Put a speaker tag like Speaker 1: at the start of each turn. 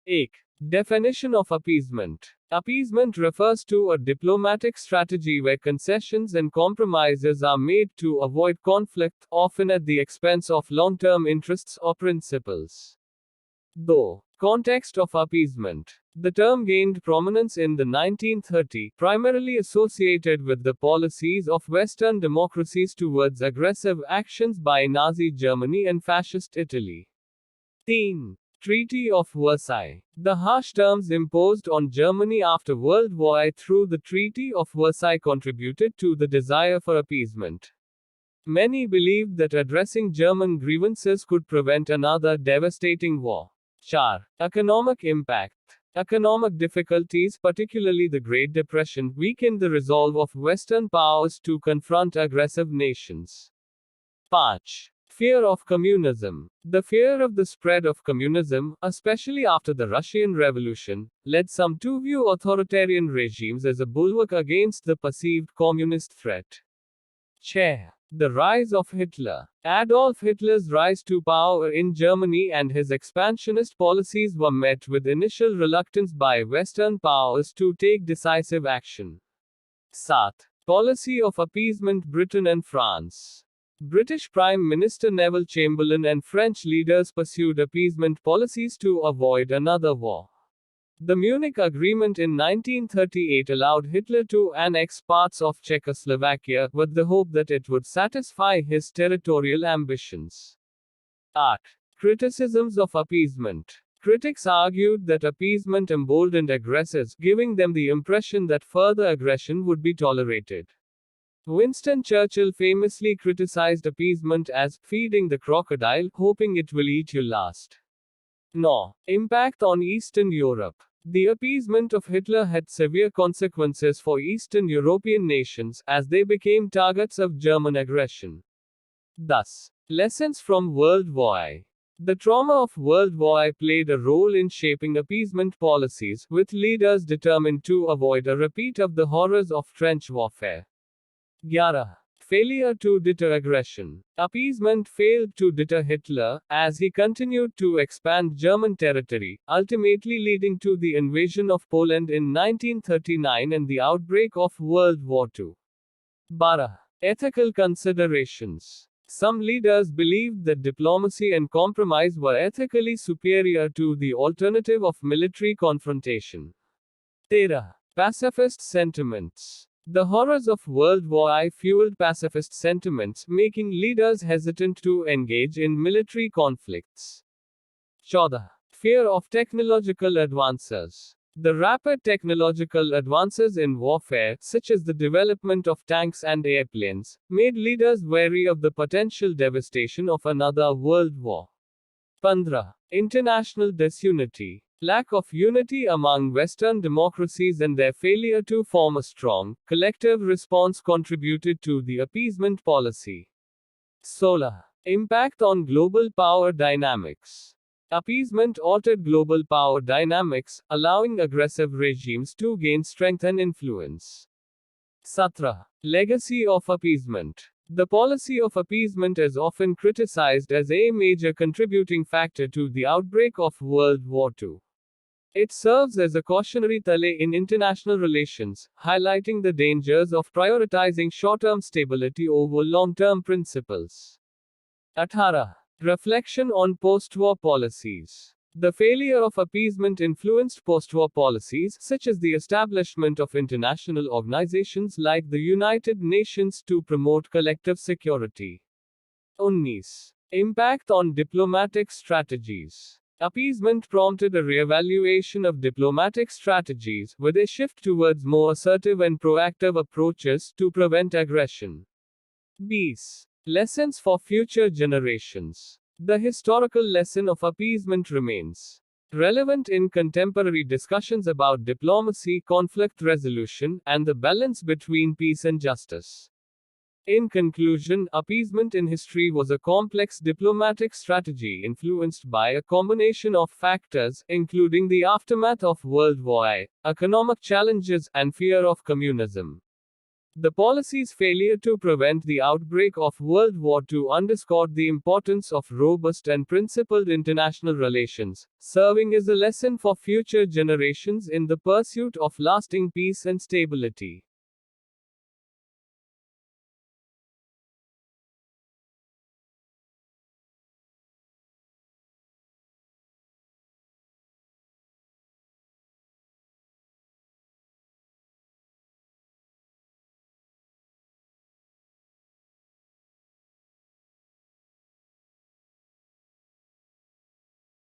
Speaker 1: 1. Definition of appeasement. Appeasement refers to a diplomatic strategy where concessions and compromises are made to avoid conflict, often at the expense of long term interests or principles. Though, context of appeasement. The term gained prominence in the 1930s, primarily associated with the policies of Western democracies towards aggressive actions by Nazi Germany and Fascist Italy. 10. Treaty of Versailles. The harsh terms imposed on Germany after World War I through the Treaty of Versailles contributed to the desire for appeasement. Many believed that addressing German grievances could prevent another devastating war. 4. Economic impact. Economic difficulties, particularly the Great Depression, weakened the resolve of Western powers to confront aggressive nations. 5. Fear of communism. The fear of the spread of communism, especially after the Russian Revolution, led some to view authoritarian regimes as a bulwark against the perceived communist threat. Chair. The rise of Hitler. Adolf Hitler's rise to power in Germany and his expansionist policies were met with initial reluctance by Western powers to take decisive action. 7. Policy of appeasement. Britain and France. British Prime Minister Neville Chamberlain and French leaders pursued appeasement policies to avoid another war. The Munich Agreement in 1938 allowed Hitler to annex parts of Czechoslovakia, with the hope that it would satisfy his territorial ambitions. 8. Criticisms of appeasement. Critics argued that appeasement emboldened aggressors, giving them the impression that further aggression would be tolerated. Winston Churchill famously criticized appeasement as feeding the crocodile, hoping it will eat you last. No. Impact on Eastern Europe. The appeasement of Hitler had severe consequences for Eastern European nations, as they became targets of German aggression. Thus, lessons from World War I. The trauma of World War I played a role in shaping appeasement policies, with leaders determined to avoid a repeat of the horrors of trench warfare. 11. Failure to deter aggression. Appeasement failed to deter Hitler, as he continued to expand German territory, ultimately leading to the invasion of Poland in 1939 and the outbreak of World War II. 12. Ethical considerations. Some leaders believed that diplomacy and compromise were ethically superior to the alternative of military confrontation. 13. Pacifist sentiments. The horrors of World War I fueled pacifist sentiments, making leaders hesitant to engage in military conflicts. 14. Fear of technological advances. The rapid technological advances in warfare, such as the development of tanks and airplanes, made leaders wary of the potential devastation of another world war. 15. International disunity. Lack of unity among Western democracies and their failure to form a strong, collective response contributed to the appeasement policy. 16. Impact on global power dynamics. Appeasement altered global power dynamics, allowing aggressive regimes to gain strength and influence. 17. Legacy of appeasement. The policy of appeasement is often criticized as a major contributing factor to the outbreak of World War II. It serves as a cautionary tale in international relations, highlighting the dangers of prioritizing short-term stability over long-term principles. 18. Reflection on post-war policies. The failure of appeasement influenced post-war policies, such as the establishment of international organizations like the United Nations to promote collective security. 19. Impact on diplomatic strategies. Appeasement prompted a re-evaluation of diplomatic strategies, with a shift towards more assertive and proactive approaches to prevent aggression. 20. Lessons for future generations. The historical lesson of appeasement remains relevant in contemporary discussions about diplomacy, conflict resolution, and the balance between peace and justice. In conclusion, appeasement in history was a complex diplomatic strategy influenced by a combination of factors, including the aftermath of World War I, economic challenges, and fear of communism. The policy's failure to prevent the outbreak of World War II underscored the importance of robust and principled international relations, serving as a lesson for future generations in the pursuit of lasting peace and stability.